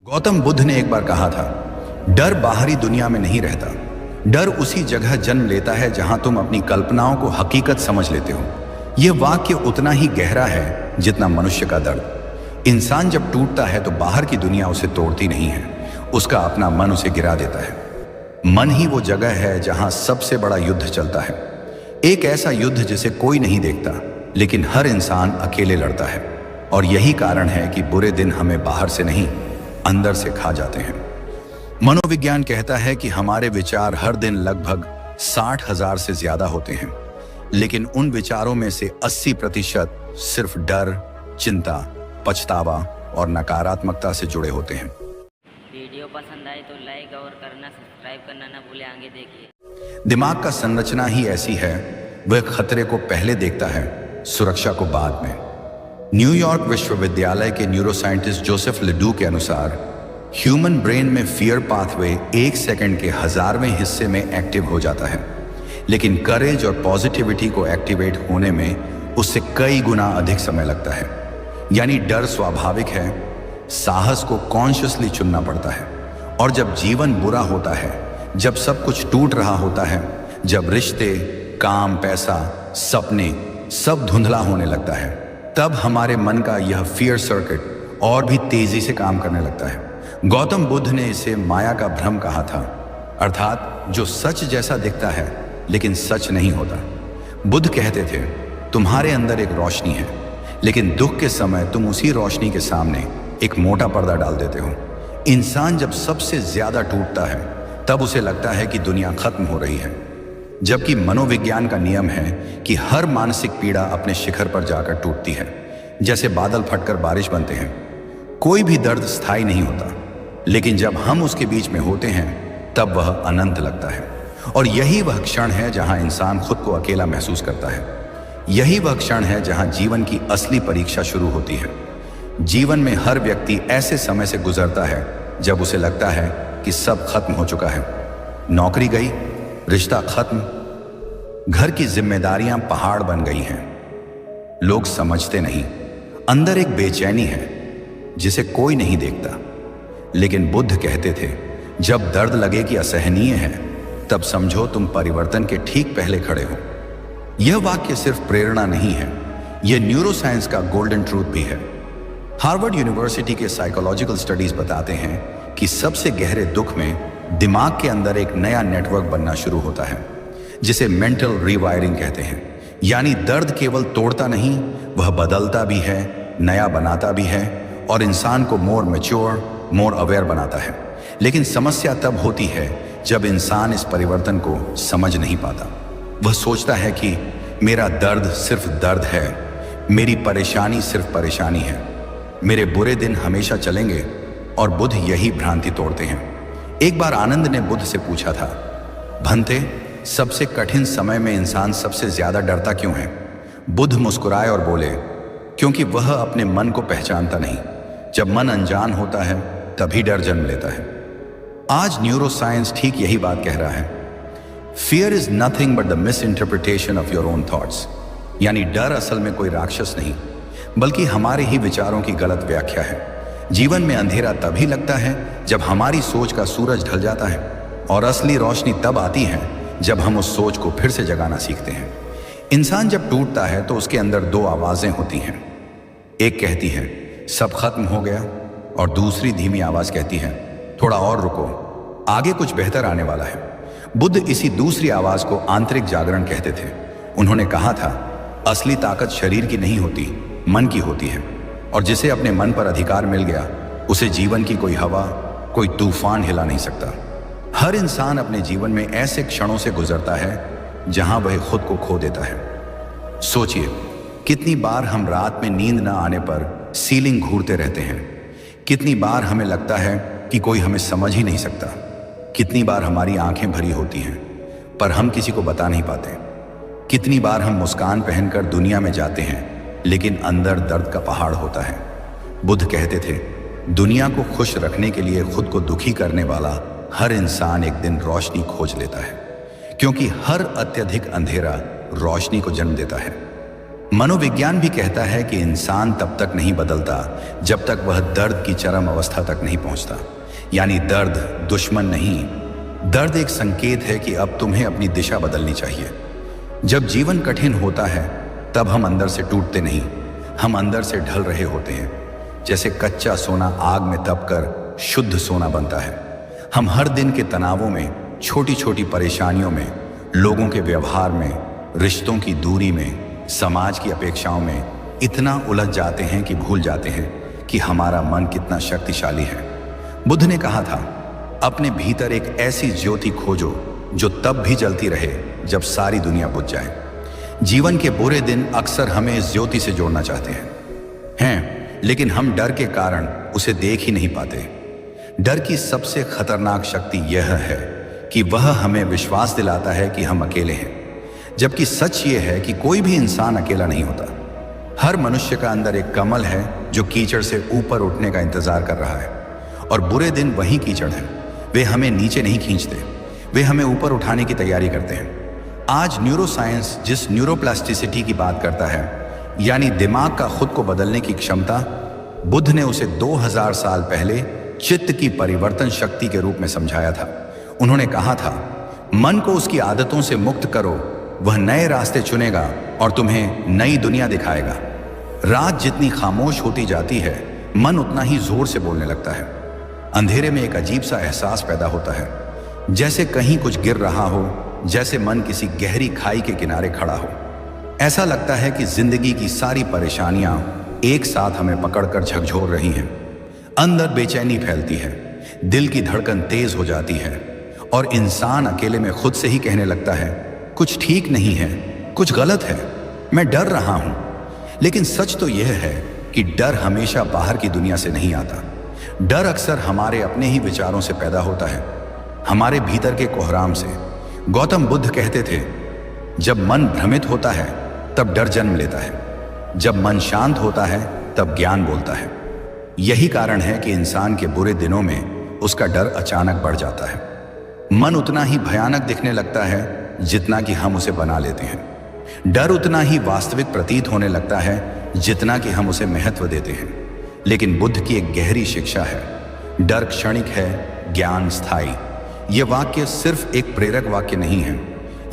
गौतम बुद्ध ने एक बार कहा था, डर बाहरी दुनिया में नहीं रहता, डर उसी जगह जन्म लेता है जहां तुम अपनी कल्पनाओं को हकीकत समझ लेते हो। यह वाक्य उतना ही गहरा है जितना मनुष्य का दर्द। इंसान जब टूटता है तो बाहर की दुनिया उसे तोड़ती नहीं है, उसका अपना मन उसे गिरा देता है। मन ही वो जगह है जहां सबसे बड़ा युद्ध चलता है, एक ऐसा युद्ध जिसे कोई नहीं देखता लेकिन हर इंसान अकेले लड़ता है। और यही कारण है कि बुरे दिन हमें बाहर से नहीं, अंदर से खा जाते हैं। मनोविज्ञान कहता है कि हमारे विचार हर दिन लगभग 60,000 से ज्यादा होते हैं, लेकिन उन विचारों में से 80% सिर्फ डर, चिंता, पछतावा और नकारात्मकता से जुड़े होते हैं। वीडियो पसंद आए तो लाइक और करना, सब्सक्राइब करना ना भूलें। आगे देखिए। दिमाग का संरचना ही ऐसी है, वह खतरे को पहले देखता है, सुरक्षा को बाद में। न्यूयॉर्क विश्वविद्यालय के न्यूरोसाइंटिस्ट जोसेफ लेडू के अनुसार ह्यूमन ब्रेन में फियर पाथवे 1 सेकंड के 1000वें हिस्से में एक्टिव हो जाता है, लेकिन करेज और पॉजिटिविटी को एक्टिवेट होने में उससे कई गुना अधिक समय लगता है। यानी डर स्वाभाविक है, साहस को कॉन्शियसली चुनना पड़ता है। और जब जीवन बुरा होता है, जब सब कुछ टूट रहा होता है, जब रिश्ते, काम, पैसा, सपने सब धुंधला होने लगता है, तब हमारे मन का यह फियर सर्किट और भी तेजी से काम करने लगता है। गौतम बुद्ध ने इसे माया का भ्रम कहा था, अर्थात जो सच जैसा दिखता है लेकिन सच नहीं होता। बुद्ध कहते थे, तुम्हारे अंदर एक रोशनी है, लेकिन दुख के समय तुम उसी रोशनी के सामने एक मोटा पर्दा डाल देते हो। इंसान जब सबसे ज्यादा टूटता है तब उसे लगता है कि दुनिया खत्म हो रही है, जबकि मनोविज्ञान का नियम है कि हर मानसिक पीड़ा अपने शिखर पर जाकर टूटती है। जैसे बादल फटकर बारिश बनते हैं, कोई भी दर्द स्थायी नहीं होता, लेकिन जब हम उसके बीच में होते हैं तब वह अनंत लगता है। और यही वह क्षण है जहां इंसान खुद को अकेला महसूस करता है। यही वह क्षण है जहां जीवन की असली परीक्षा शुरू होती है। जीवन में हर व्यक्ति ऐसे समय से गुजरता है जब उसे लगता है कि सब खत्म हो चुका है। नौकरी गई, रिश्ता खत्म, घर की जिम्मेदारियां पहाड़ बन गई हैं। लोग समझते नहीं, अंदर एक बेचैनी है जिसे कोई नहीं देखता। लेकिन बुद्ध कहते थे, जब दर्द लगे कि असहनीय है, तब समझो तुम परिवर्तन के ठीक पहले खड़े हो। यह वाक्य सिर्फ प्रेरणा नहीं है, यह न्यूरोसाइंस का गोल्डन ट्रूथ भी है। हार्वर्ड यूनिवर्सिटी के साइकोलॉजिकल स्टडीज बताते हैं कि सबसे गहरे दुख में दिमाग के अंदर एक नया नेटवर्क बनना शुरू होता है, जिसे मेंटल रीवायरिंग कहते हैं। यानी दर्द केवल तोड़ता नहीं, वह बदलता भी है, नया बनाता भी है और इंसान को मोर मैच्योर, मोर अवेयर बनाता है। लेकिन समस्या तब होती है जब इंसान इस परिवर्तन को समझ नहीं पाता। वह सोचता है कि मेरा दर्द सिर्फ दर्द है, मेरी परेशानी सिर्फ परेशानी है, मेरे बुरे दिन हमेशा चलेंगे। और बुद्ध यही भ्रांति तोड़ते हैं। एक बार आनंद ने बुद्ध से पूछा था, भंते, सबसे कठिन समय में इंसान सबसे ज्यादा डरता क्यों है? बुद्ध मुस्कुराए और बोले, क्योंकि वह अपने मन को पहचानता नहीं। जब मन अनजान होता है तभी डर जन्म लेता है। आज न्यूरोसाइंस ठीक यही बात कह रहा है। Fear is nothing but the miss interpretation of your own thoughts. यानी डर असल में कोई राक्षस नहीं, बल्कि हमारे ही विचारों की गलत व्याख्या है। जीवन में अंधेरा तभी लगता है जब हमारी सोच का सूरज ढल जाता है, और असली रोशनी तब आती है जब हम उस सोच को फिर से जगाना सीखते हैं। इंसान जब टूटता है तो उसके अंदर 2 आवाजें होती हैं। एक कहती है सब खत्म हो गया, और दूसरी धीमी आवाज कहती है थोड़ा और रुको, आगे कुछ बेहतर आने वाला है। बुद्ध इसी दूसरी आवाज को आंतरिक जागरण कहते थे। उन्होंने कहा था, असली ताकत शरीर की नहीं होती, मन की होती है, और जिसे अपने मन पर अधिकार मिल गया, उसे जीवन की कोई हवा, कोई तूफान हिला नहीं सकता। हर इंसान अपने जीवन में ऐसे क्षणों से गुजरता है जहां वह खुद को खो देता है। सोचिए, कितनी बार हम रात में नींद न आने पर सीलिंग घूरते रहते हैं। कितनी बार हमें लगता है कि कोई हमें समझ ही नहीं सकता। कितनी बार हमारी आंखें भरी होती हैं पर हम किसी को बता नहीं पाते। कितनी बार हम मुस्कान पहनकर दुनिया में जाते हैं, लेकिन अंदर दर्द का पहाड़ होता है। बुद्ध कहते थे, दुनिया को खुश रखने के लिए खुद को दुखी करने वाला हर इंसान एक दिन रोशनी खोज लेता है, क्योंकि हर अत्यधिक अंधेरा रोशनी को जन्म देता है। मनोविज्ञान भी कहता है कि इंसान तब तक नहीं बदलता जब तक वह दर्द की चरम अवस्था तक नहीं पहुंचता। यानी दर्द दुश्मन नहीं, दर्द एक संकेत है कि अब तुम्हें अपनी दिशा बदलनी चाहिए। जब जीवन कठिन होता है तब हम अंदर से टूटते नहीं, हम अंदर से ढल रहे होते हैं। जैसे कच्चा सोना आग में तपकर शुद्ध सोना बनता है। हम हर दिन के तनावों में, छोटी छोटी परेशानियों में, लोगों के व्यवहार में, रिश्तों की दूरी में, समाज की अपेक्षाओं में इतना उलझ जाते हैं कि भूल जाते हैं कि हमारा मन कितना शक्तिशाली है। बुद्ध ने कहा था, अपने भीतर एक ऐसी ज्योति खोजो जो तब भी जलती रहे जब सारी दुनिया बुझ जाए। जीवन के बुरे दिन अक्सर हमें इस ज्योति से जोड़ना चाहते हैं, लेकिन हम डर के कारण उसे देख ही नहीं पाते। डर की सबसे खतरनाक शक्ति यह है कि वह हमें विश्वास दिलाता है कि हम अकेले हैं, जबकि सच ये है कि कोई भी इंसान अकेला नहीं होता। हर मनुष्य का अंदर एक कमल है जो कीचड़ से ऊपर उठने का इंतजार कर रहा है, और बुरे दिन वही कीचड़ हैं। वे हमें नीचे नहीं खींचते, वे हमें ऊपर उठाने की तैयारी करते हैं। आज न्यूरोसाइंस जिस न्यूरोप्लास्टिसिटी की बात करता है, यानी दिमाग का खुद को बदलने की क्षमता, बुद्ध ने उसे 2000 साल पहले चित्त की परिवर्तन शक्ति के रूप में समझाया था। उन्होंने कहा था, मन को उसकी आदतों से मुक्त करो, वह नए रास्ते चुनेगा और तुम्हें नई दुनिया दिखाएगा। रात जितनी खामोश होती जाती है, मन उतना ही जोर से बोलने लगता है। अंधेरे में एक अजीब सा एहसास पैदा होता है, जैसे कहीं कुछ गिर रहा हो, जैसे मन किसी गहरी खाई के किनारे खड़ा हो। ऐसा लगता है कि जिंदगी की सारी परेशानियां एक साथ हमें पकड़कर झकझोर रही हैं। अंदर बेचैनी फैलती है, दिल की धड़कन तेज हो जाती है, और इंसान अकेले में खुद से ही कहने लगता है, कुछ ठीक नहीं है, कुछ गलत है, मैं डर रहा हूं। लेकिन सच तो यह है कि डर हमेशा बाहर की दुनिया से नहीं आता। डर अक्सर हमारे अपने ही विचारों से पैदा होता है, हमारे भीतर के कोहराम से। गौतम बुद्ध कहते थे, जब मन भ्रमित होता है तब डर जन्म लेता है, जब मन शांत होता है तब ज्ञान बोलता है। यही कारण है कि इंसान के बुरे दिनों में उसका डर अचानक बढ़ जाता है। मन उतना ही भयानक दिखने लगता है जितना कि हम उसे बना लेते हैं। डर उतना ही वास्तविक प्रतीत होने लगता है जितना कि हम उसे महत्व देते हैं। लेकिन बुद्ध की एक गहरी शिक्षा है, डर क्षणिक है, ज्ञान स्थायी। यह वाक्य सिर्फ एक प्रेरक वाक्य नहीं है,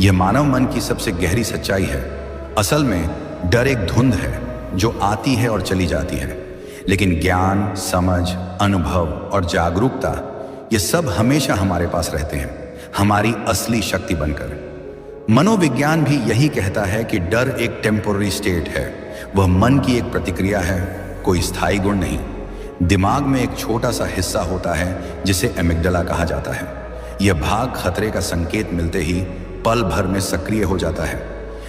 यह मानव मन की सबसे गहरी सच्चाई है। असल में डर एक धुंध है जो आती है और चली जाती है, लेकिन ज्ञान, समझ, अनुभव और जागरूकता, ये सब हमेशा हमारे पास रहते हैं, हमारी असली शक्ति बनकर। मनोविज्ञान भी यही कहता है कि डर एक टेम्पोररी स्टेट है, वह मन की एक प्रतिक्रिया है, कोई स्थायी गुण नहीं। दिमाग में एक छोटा सा हिस्सा होता है जिसे एमिग्डाला कहा जाता है। यह भाग खतरे का संकेत मिलते ही पल भर में सक्रिय हो जाता है,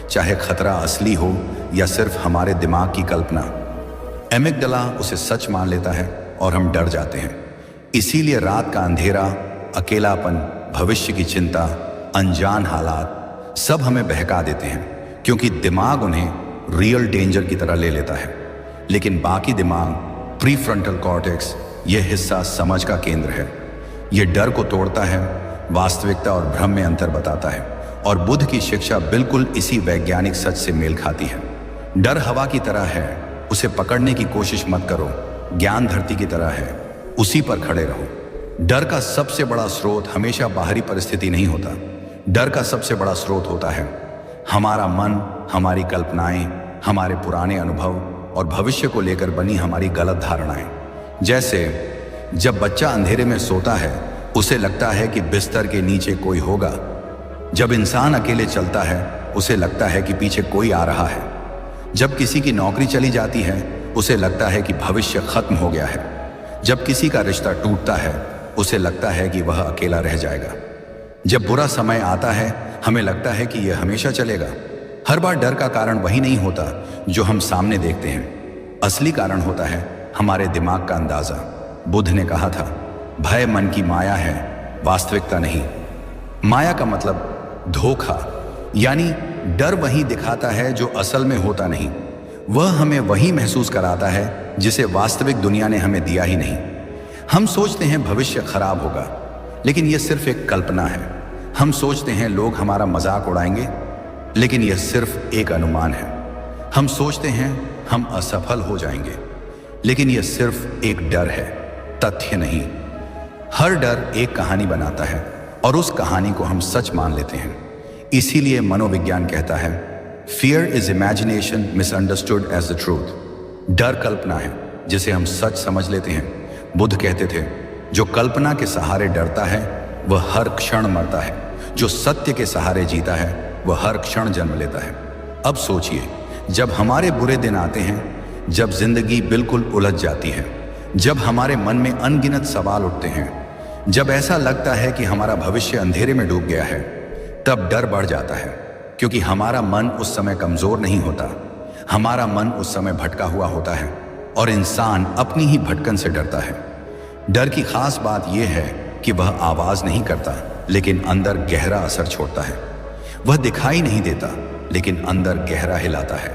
चाहे खतरा असली हो या सिर्फ हमारे दिमाग की कल्पना। एमिग्डाला उसे सच मान लेता है और हम डर जाते हैं। इसीलिए रात का अंधेरा, अकेलापन, भविष्य की चिंता, अनजान हालात सब हमें बहका देते हैं, क्योंकि दिमाग उन्हें रियल डेंजर की तरह ले लेता है। लेकिन बाकी दिमाग, प्रीफ्रंटल कॉर्टेक्स, यह हिस्सा समझ का केंद्र है। यह डर को तोड़ता है, वास्तविकता और भ्रम में अंतर बताता है, और बुद्ध की शिक्षा बिल्कुल इसी वैज्ञानिक सच से मेल खाती है। डर हवा की तरह है, उसे पकड़ने की कोशिश मत करो। ज्ञान धरती की तरह है, उसी पर खड़े रहो। डर का सबसे बड़ा स्रोत हमेशा बाहरी परिस्थिति नहीं होता। डर का सबसे बड़ा स्रोत होता है हमारा मन, हमारी कल्पनाएं, हमारे पुराने अनुभव और भविष्य को लेकर बनी हमारी गलत धारणाएं। जैसे जब बच्चा अंधेरे में सोता है, उसे लगता है कि बिस्तर के नीचे कोई होगा। जब इंसान अकेले चलता है, उसे लगता है कि पीछे कोई आ रहा है। जब किसी की नौकरी चली जाती है, उसे लगता है कि भविष्य खत्म हो गया है। जब किसी का रिश्ता टूटता है, उसे लगता है कि वह अकेला रह जाएगा। जब बुरा समय आता है, हमें लगता है कि यह हमेशा चलेगा। हर बार डर का कारण वही नहीं होता जो हम सामने देखते हैं। असली कारण होता है हमारे दिमाग का अंदाजा। बुद्ध ने कहा था, भय मन की माया है, वास्तविकता नहीं। माया का मतलब धोखा, यानी डर वही दिखाता है जो असल में होता नहीं। वह हमें वही महसूस कराता है जिसे वास्तविक दुनिया ने हमें दिया ही नहीं। हम सोचते हैं भविष्य खराब होगा, लेकिन यह सिर्फ एक कल्पना है। हम सोचते हैं लोग हमारा मजाक उड़ाएंगे, लेकिन यह सिर्फ एक अनुमान है। हम सोचते हैं हम असफल हो जाएंगे, लेकिन यह सिर्फ एक डर है, तथ्य नहीं। हर डर एक कहानी बनाता है और उस कहानी को हम सच मान लेते हैं। इसीलिए मनोविज्ञान कहता है, fear is imagination misunderstood as the truth. डर कल्पना है जिसे हम सच समझ लेते हैं। बुद्ध कहते थे, जो कल्पना के सहारे डरता है वह हर क्षण मरता है, जो सत्य के सहारे जीता है वह हर क्षण जन्म लेता है। अब सोचिए, जब हमारे बुरे दिन आते हैं, जब जिंदगी बिल्कुल उलझ जाती है, जब हमारे मन में अनगिनत सवाल उठते हैं, जब ऐसा लगता है कि हमारा भविष्य अंधेरे में डूब गया है, तब डर बढ़ जाता है। क्योंकि हमारा मन उस समय कमजोर नहीं होता, हमारा मन उस समय भटका हुआ होता है और इंसान अपनी ही भटकन से डरता है। डर की खास बात यह है कि वह आवाज नहीं करता, लेकिन अंदर गहरा असर छोड़ता है। वह दिखाई नहीं देता, लेकिन अंदर गहरा हिलाता है।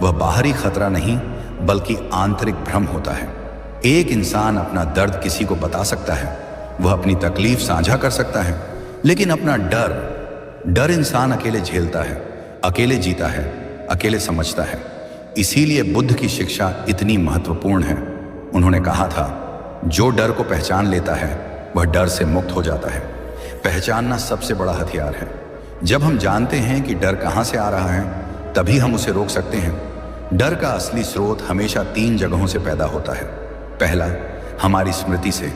वह बाहरी खतरा नहीं, बल्कि आंतरिक भ्रम होता है। एक इंसान अपना दर्द किसी को बता सकता है, वह अपनी तकलीफ साझा कर सकता है, लेकिन अपना डर इंसान अकेले झेलता है, अकेले जीता है, अकेले समझता है। इसीलिए बुद्ध की शिक्षा इतनी महत्वपूर्ण है। उन्होंने कहा था, जो डर को पहचान लेता है वह डर से मुक्त हो जाता है। पहचानना सबसे बड़ा हथियार है। जब हम जानते हैं कि डर कहाँ से आ रहा है, तभी हम उसे रोक सकते हैं। डर का असली स्रोत हमेशा 3 जगहों से पैदा होता है। पहला, हमारी स्मृति से,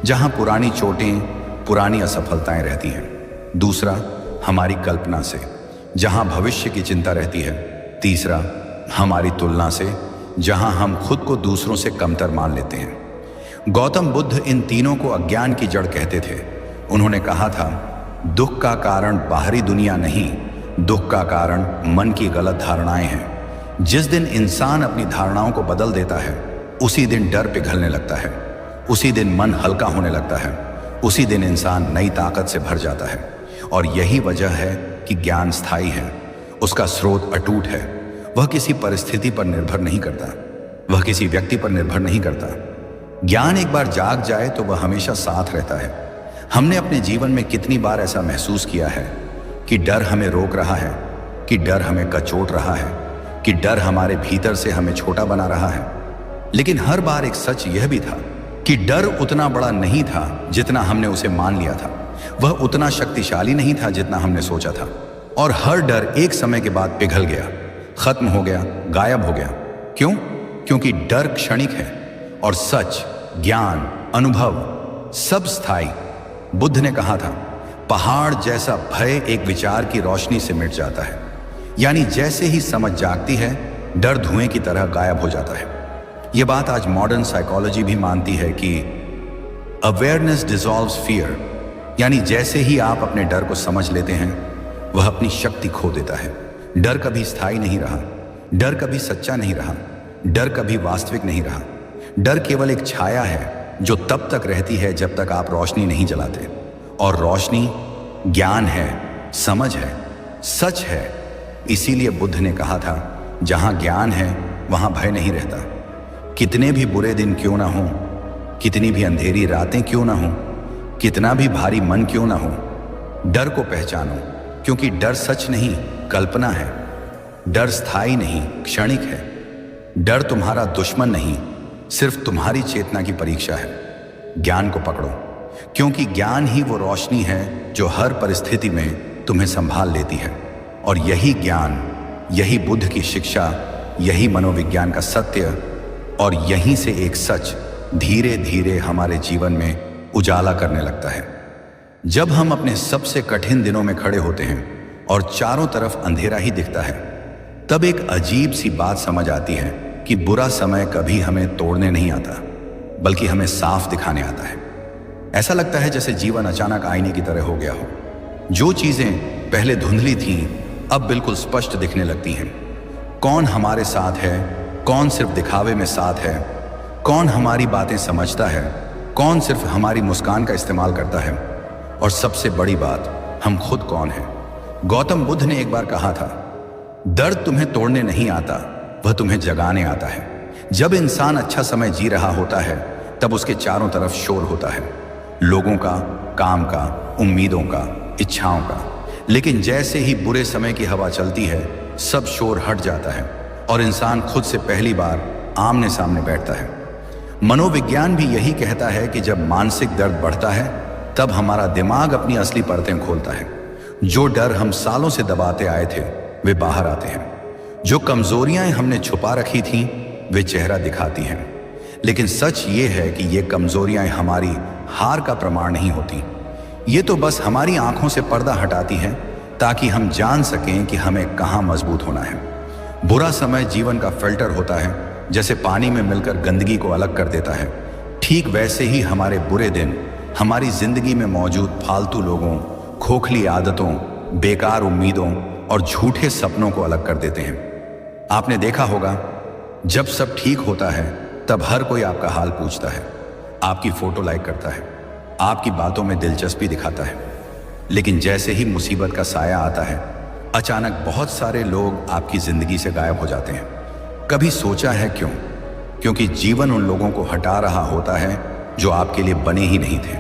जहाँ पुरानी चोटें, पुरानी असफलताएं रहती हैं। दूसरा, हमारी कल्पना से, जहाँ भविष्य की चिंता रहती है। तीसरा, हमारी तुलना से, जहाँ हम खुद को दूसरों से कमतर मान लेते हैं। गौतम बुद्ध इन तीनों को अज्ञान की जड़ कहते थे। उन्होंने कहा था, दुख का कारण बाहरी दुनिया नहीं, दुख का कारण मन की गलत धारणाएं हैं। जिस दिन इंसान अपनी धारणाओं को बदल देता है, उसी दिन डर पिघलने लगता है, उसी दिन मन हल्का होने लगता है, उसी दिन इंसान नई ताकत से भर जाता है। और यही वजह है कि ज्ञान स्थायी है, उसका स्रोत अटूट है। वह किसी परिस्थिति पर निर्भर नहीं करता, वह किसी व्यक्ति पर निर्भर नहीं करता। ज्ञान एक बार जाग जाए तो वह हमेशा साथ रहता है। हमने अपने जीवन में कितनी बार ऐसा महसूस किया है कि डर हमें रोक रहा है, कि डर हमें कचोट रहा है, कि डर हमारे भीतर से हमें छोटा बना रहा है। लेकिन हर बार एक सच यह भी था कि डर उतना बड़ा नहीं था जितना हमने उसे मान लिया था। वह उतना शक्तिशाली नहीं था जितना हमने सोचा था। और हर डर एक समय के बाद पिघल गया, खत्म हो गया, गायब हो गया। क्यों? क्योंकि डर क्षणिक है और सच, ज्ञान, अनुभव सब स्थायी। बुद्ध ने कहा था, पहाड़ जैसा भय एक विचार की रोशनी से मिट जाता है। यानी जैसे ही समझ जागती है, डर धुएं की तरह गायब हो जाता है। यह बात आज मॉडर्न साइकोलॉजी भी मानती है कि अवेयरनेस डिसॉल्व्स फियर। यानी जैसे ही आप अपने डर को समझ लेते हैं, वह अपनी शक्ति खो देता है। डर कभी स्थायी नहीं रहा, डर कभी सच्चा नहीं रहा, डर कभी वास्तविक नहीं रहा। डर केवल एक छाया है जो तब तक रहती है जब तक आप रोशनी नहीं जलाते। और रोशनी ज्ञान है, समझ है, सच है। इसीलिए बुद्ध ने कहा था, जहां ज्ञान है वहां भय नहीं रहता। कितने भी बुरे दिन क्यों ना हो, कितनी भी अंधेरी रातें क्यों ना हो, कितना भी भारी मन क्यों ना हो, डर को पहचानो। क्योंकि डर सच नहीं, कल्पना है। डर स्थायी नहीं, क्षणिक है। डर तुम्हारा दुश्मन नहीं, सिर्फ तुम्हारी चेतना की परीक्षा है। ज्ञान को पकड़ो, क्योंकि ज्ञान ही वो रोशनी है जो हर परिस्थिति में तुम्हें संभाल लेती है। और यही ज्ञान, यही बुद्ध की शिक्षा, यही मनोविज्ञान का सत्य, और यहीं से एक सच धीरे धीरे हमारे जीवन में उजाला करने लगता है। जब हम अपने सबसे कठिन दिनों में खड़े होते हैं और चारों तरफ अंधेरा ही दिखता है, तब एक अजीब सी बात समझ आती है कि बुरा समय कभी हमें तोड़ने नहीं आता, बल्कि हमें साफ दिखाने आता है। ऐसा लगता है जैसे जीवन अचानक आईने की तरह हो गया हो। जो चीजें पहले धुंधली थीं, अब बिल्कुल स्पष्ट दिखने लगती हैं। कौन हमारे साथ है, कौन सिर्फ दिखावे में साथ है, कौन हमारी बातें समझता है, कौन सिर्फ हमारी मुस्कान का इस्तेमाल करता है, और सबसे बड़ी बात, हम खुद कौन हैं। गौतम बुद्ध ने एक बार कहा था, दर्द तुम्हें तोड़ने नहीं आता, वह तुम्हें जगाने आता है। जब इंसान अच्छा समय जी रहा होता है, तब उसके चारों तरफ शोर होता है, लोगों का, काम का, उम्मीदों का, इच्छाओं का। लेकिन जैसे ही बुरे समय की हवा चलती है, सब शोर हट जाता है और इंसान खुद से पहली बार आमने सामने बैठता है। मनोविज्ञान भी यही कहता है कि जब मानसिक दर्द बढ़ता है तब हमारा दिमाग अपनी असली परतें खोलता है। जो डर हम सालों से दबाते आए थे वे बाहर आते हैं। जो कमजोरियां हमने छुपा रखी थीं वे चेहरा दिखाती हैं। लेकिन सच ये है कि ये कमजोरियां हमारी हार का प्रमाण नहीं होती। ये तो बस हमारी आंखों से पर्दा हटाती हैं ताकि हम जान सकें कि हमें कहाँ मजबूत होना है। बुरा समय जीवन का फिल्टर होता है, जैसे पानी में मिलकर गंदगी को अलग कर देता है। ठीक वैसे ही हमारे बुरे दिन हमारी जिंदगी में मौजूद फालतू लोगों, खोखली आदतों, बेकार उम्मीदों और झूठे सपनों को अलग कर देते हैं। आपने देखा होगा, जब सब ठीक होता है तब हर कोई आपका हाल पूछता है, आपकी फोटो लाइक करता है, आपकी बातों में दिलचस्पी दिखाता है। लेकिन जैसे ही मुसीबत का साया आता है, अचानक बहुत सारे लोग आपकी जिंदगी से गायब हो जाते हैं। कभी सोचा है क्यों? क्योंकि जीवन उन लोगों को हटा रहा होता है जो आपके लिए बने ही नहीं थे।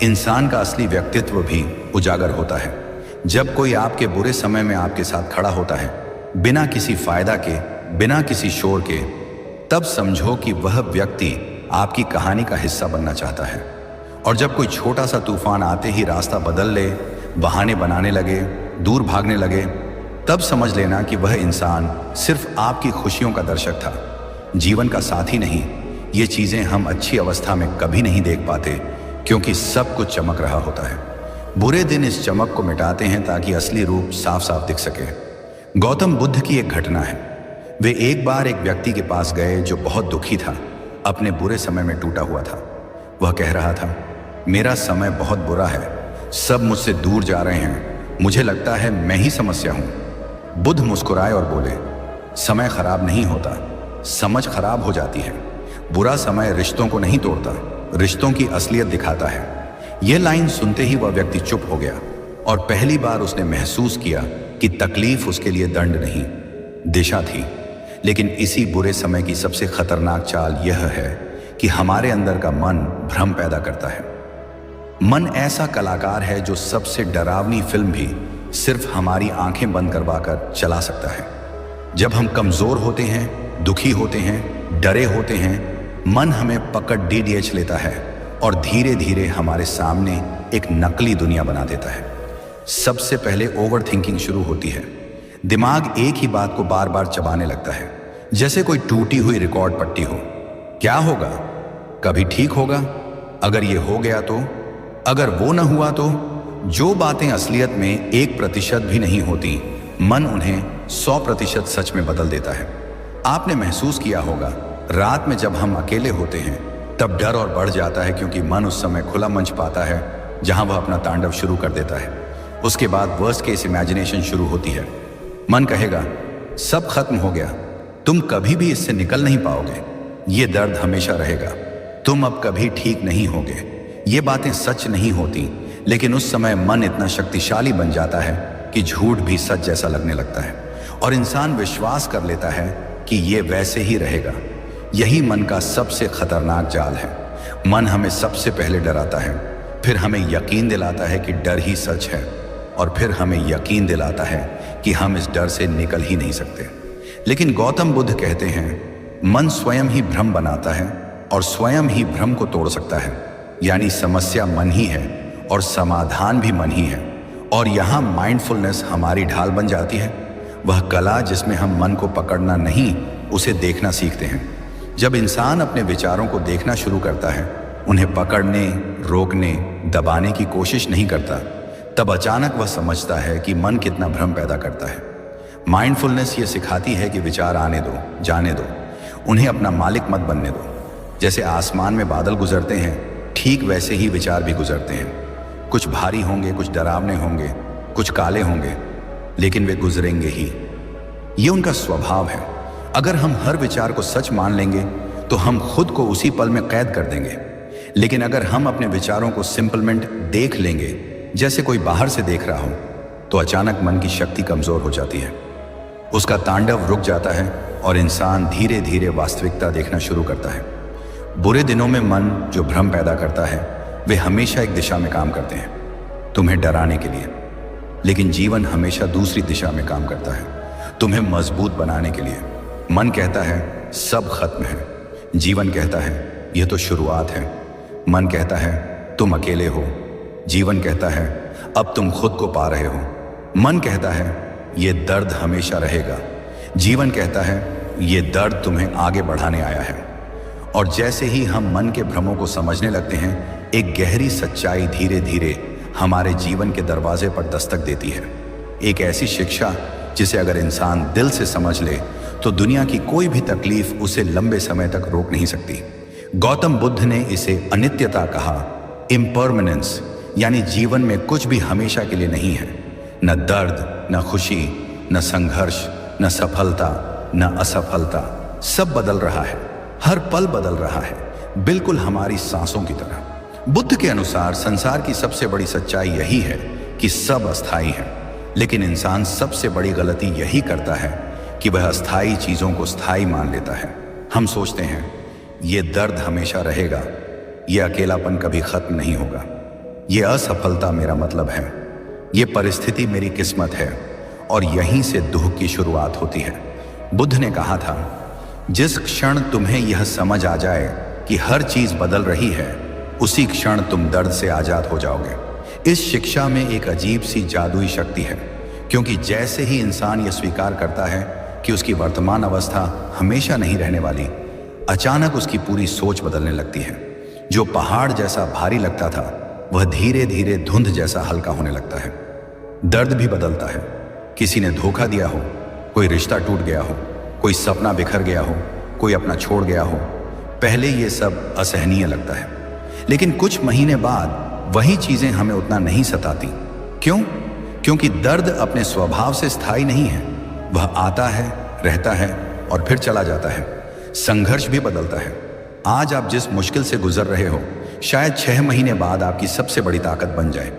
इंसान का असली व्यक्तित्व भी उजागर होता है जब कोई आपके बुरे समय में आपके साथ खड़ा होता है, बिना किसी फायदा के, बिना किसी शोर के। तब समझो कि वह व्यक्ति आपकी कहानी का हिस्सा बनना चाहता है। और जब कोई छोटा सा तूफान आते ही रास्ता बदल ले, बहाने बनाने लगे, दूर भागने लगे, तब समझ लेना कि वह इंसान सिर्फ आपकी खुशियों का दर्शक था, जीवन का साथी नहीं। ये चीजें हम अच्छी अवस्था में कभी नहीं देख पाते क्योंकि सब कुछ चमक रहा होता है। बुरे दिन इस चमक को मिटाते हैं ताकि असली रूप साफ साफ दिख सके। गौतम बुद्ध की एक घटना है। वे एक बार एक व्यक्ति के पास गए जो बहुत दुखी था, अपने बुरे समय में टूटा हुआ था। वह कह रहा था, मेरा समय बहुत बुरा है, सब मुझसे दूर जा रहे हैं, मुझे लगता है मैं ही समस्या हूं। बुद्ध मुस्कुराए और बोले, समय खराब नहीं होता, समझ खराब हो जाती है। बुरा समय रिश्तों को नहीं तोड़ता, रिश्तों की असलियत दिखाता है। यह लाइन सुनते ही वह व्यक्ति चुप हो गया और पहली बार उसने महसूस किया कि तकलीफ उसके लिए दंड नहीं, दिशा थी। लेकिन इसी बुरे समय की सबसे खतरनाक चाल यह है कि हमारे अंदर का मन भ्रम पैदा करता है। मन ऐसा कलाकार है जो सबसे डरावनी फिल्म भी सिर्फ हमारी आंखें बंद करवाकर चला सकता है। जब हम कमजोर होते हैं, दुखी होते हैं, डरे होते हैं, मन हमें पकड़ DDH लेता है और धीरे धीरे हमारे सामने एक नकली दुनिया बना देता है। सबसे पहले ओवर थिंकिंग शुरू होती है। दिमाग एक ही बात को बार बार चबाने लगता है, जैसे कोई टूटी हुई रिकॉर्ड पट्टी हो। क्या होगा? कभी ठीक होगा? अगर ये हो गया तो? अगर वो न हुआ तो? जो बातें असलियत में 1% भी नहीं होती, मन उन्हें 100% सच में बदल देता है। आपने महसूस किया होगा, रात में जब हम अकेले होते हैं तब डर और बढ़ जाता है क्योंकि मन उस समय खुला मंच पाता है जहां वह अपना तांडव शुरू कर देता है। उसके बाद वर्स्ट केस इमेजिनेशन शुरू होती है। मन कहेगा, सब खत्म हो गया, तुम कभी भी इससे निकल नहीं पाओगे, ये दर्द हमेशा रहेगा, तुम अब कभी ठीक नहीं होगे। ये बातें सच नहीं होती, लेकिन उस समय मन इतना शक्तिशाली बन जाता है कि झूठ भी सच जैसा लगने लगता है और इंसान विश्वास कर लेता है कि ये वैसे ही रहेगा। यही मन का सबसे खतरनाक जाल है। मन हमें सबसे पहले डराता है, फिर हमें यकीन दिलाता है कि डर ही सच है, और फिर हमें यकीन दिलाता है कि हम इस डर से निकल ही नहीं सकते। लेकिन गौतम बुद्ध कहते हैं, मन स्वयं ही भ्रम बनाता है और स्वयं ही भ्रम को तोड़ सकता है। यानी समस्या मन ही है और समाधान भी मन ही है। और यहाँ माइंडफुलनेस हमारी ढाल बन जाती है, वह कला जिसमें हम मन को पकड़ना नहीं, उसे देखना सीखते हैं। जब इंसान अपने विचारों को देखना शुरू करता है, उन्हें पकड़ने, रोकने, दबाने की कोशिश नहीं करता, तब अचानक वह समझता है कि मन कितना भ्रम पैदा करता है। माइंडफुलनेस ये सिखाती है कि विचार आने दो, जाने दो, उन्हें अपना मालिक मत बनने दो। जैसे आसमान में बादल गुजरते हैं, ठीक वैसे ही विचार भी गुजरते हैं। कुछ भारी होंगे, कुछ डरावने होंगे, कुछ काले होंगे, लेकिन वे गुजरेंगे ही। ये उनका स्वभाव है। अगर हम हर विचार को सच मान लेंगे तो हम खुद को उसी पल में कैद कर देंगे। लेकिन अगर हम अपने विचारों को सिंपलमेंट देख लेंगे, जैसे कोई बाहर से देख रहा हो, तो अचानक मन की शक्ति कमजोर हो जाती है, उसका तांडव रुक जाता है और इंसान धीरे धीरे वास्तविकता देखना शुरू करता है। बुरे दिनों में मन जो भ्रम पैदा करता है, वे हमेशा एक दिशा में काम करते हैं, तुम्हें डराने के लिए। लेकिन जीवन हमेशा दूसरी दिशा में काम करता है, तुम्हें मजबूत बनाने के लिए। मन कहता है सब खत्म है, जीवन कहता है यह तो शुरुआत है। मन कहता है तुम अकेले हो, जीवन कहता है अब तुम खुद को पा रहे हो। मन कहता है ये दर्द हमेशा रहेगा, जीवन कहता है ये दर्द तुम्हें आगे बढ़ाने आया है। और जैसे ही हम मन के भ्रमों को समझने लगते हैं, एक गहरी सच्चाई धीरे धीरे हमारे जीवन के दरवाजे पर दस्तक देती है। एक ऐसी शिक्षा जिसे अगर इंसान दिल से समझ ले तो दुनिया की कोई भी तकलीफ उसे लंबे समय तक रोक नहीं सकती। गौतम बुद्ध ने इसे अनित्यता कहा, इम्परमानेंस, यानी जीवन में कुछ भी हमेशा के लिए नहीं है। न दर्द, न खुशी, न संघर्ष, न सफलता, न असफलता, सब बदल रहा है, हर पल बदल रहा है, बिल्कुल हमारी सांसों की तरह। बुद्ध के अनुसार संसार की सबसे बड़ी सच्चाई यही है कि सब अस्थायी है, लेकिन इंसान सबसे बड़ी गलती यही करता है कि वह अस्थायी चीजों को स्थायी मान लेता है। हम सोचते हैं ये दर्द हमेशा रहेगा, ये अकेलापन कभी खत्म नहीं होगा, ये असफलता मेरा मतलब है, ये परिस्थिति मेरी किस्मत है, और यहीं से दुख की शुरुआत होती है। बुद्ध ने कहा था, जिस क्षण तुम्हें यह समझ आ जाए कि हर चीज बदल रही है, उसी क्षण तुम दर्द से आजाद हो जाओगे। इस शिक्षा में एक अजीब सी जादुई शक्ति है, क्योंकि जैसे ही इंसान यह स्वीकार करता है कि उसकी वर्तमान अवस्था हमेशा नहीं रहने वाली, अचानक उसकी पूरी सोच बदलने लगती है। जो पहाड़ जैसा भारी लगता था वह धीरे धीरे धुंध जैसा हल्का होने लगता है। दर्द भी बदलता है, किसी ने धोखा दिया हो, कोई रिश्ता टूट गया हो, कोई सपना बिखर गया हो, कोई अपना छोड़ गया हो। पहले ये सब असहनीय लगता है, लेकिन कुछ महीने बाद वही चीजें हमें उतना नहीं सताती। क्यों? क्योंकि दर्द अपने स्वभाव से स्थायी नहीं है, वह आता है, रहता है और फिर चला जाता है। संघर्ष भी बदलता है। आज आप जिस मुश्किल से गुजर रहे हो, शायद 6 महीने बाद आपकी सबसे बड़ी ताकत बन जाए।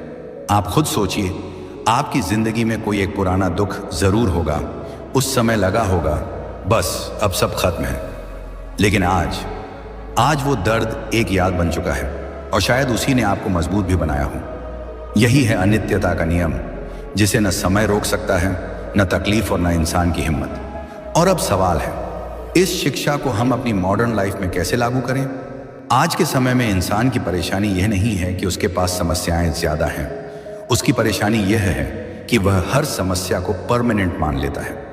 आप खुद सोचिए, आपकी जिंदगी में कोई एक पुराना दुख जरूर होगा, उस समय लगा होगा बस अब सब खत्म है, लेकिन आज वो दर्द एक याद बन चुका है, और शायद उसी ने आपको मजबूत भी बनाया हो। यही है अनित्यता का नियम, जिसे न समय रोक सकता है, न तकलीफ और न इंसान की हिम्मत। और अब सवाल है, इस शिक्षा को हम अपनी मॉडर्न लाइफ में कैसे लागू करें? आज के समय में इंसान की परेशानी यह नहीं है कि उसके पास समस्याएं ज्यादा हैं, उसकी परेशानी यह है कि वह हर समस्या को परमानेंट मान लेता है।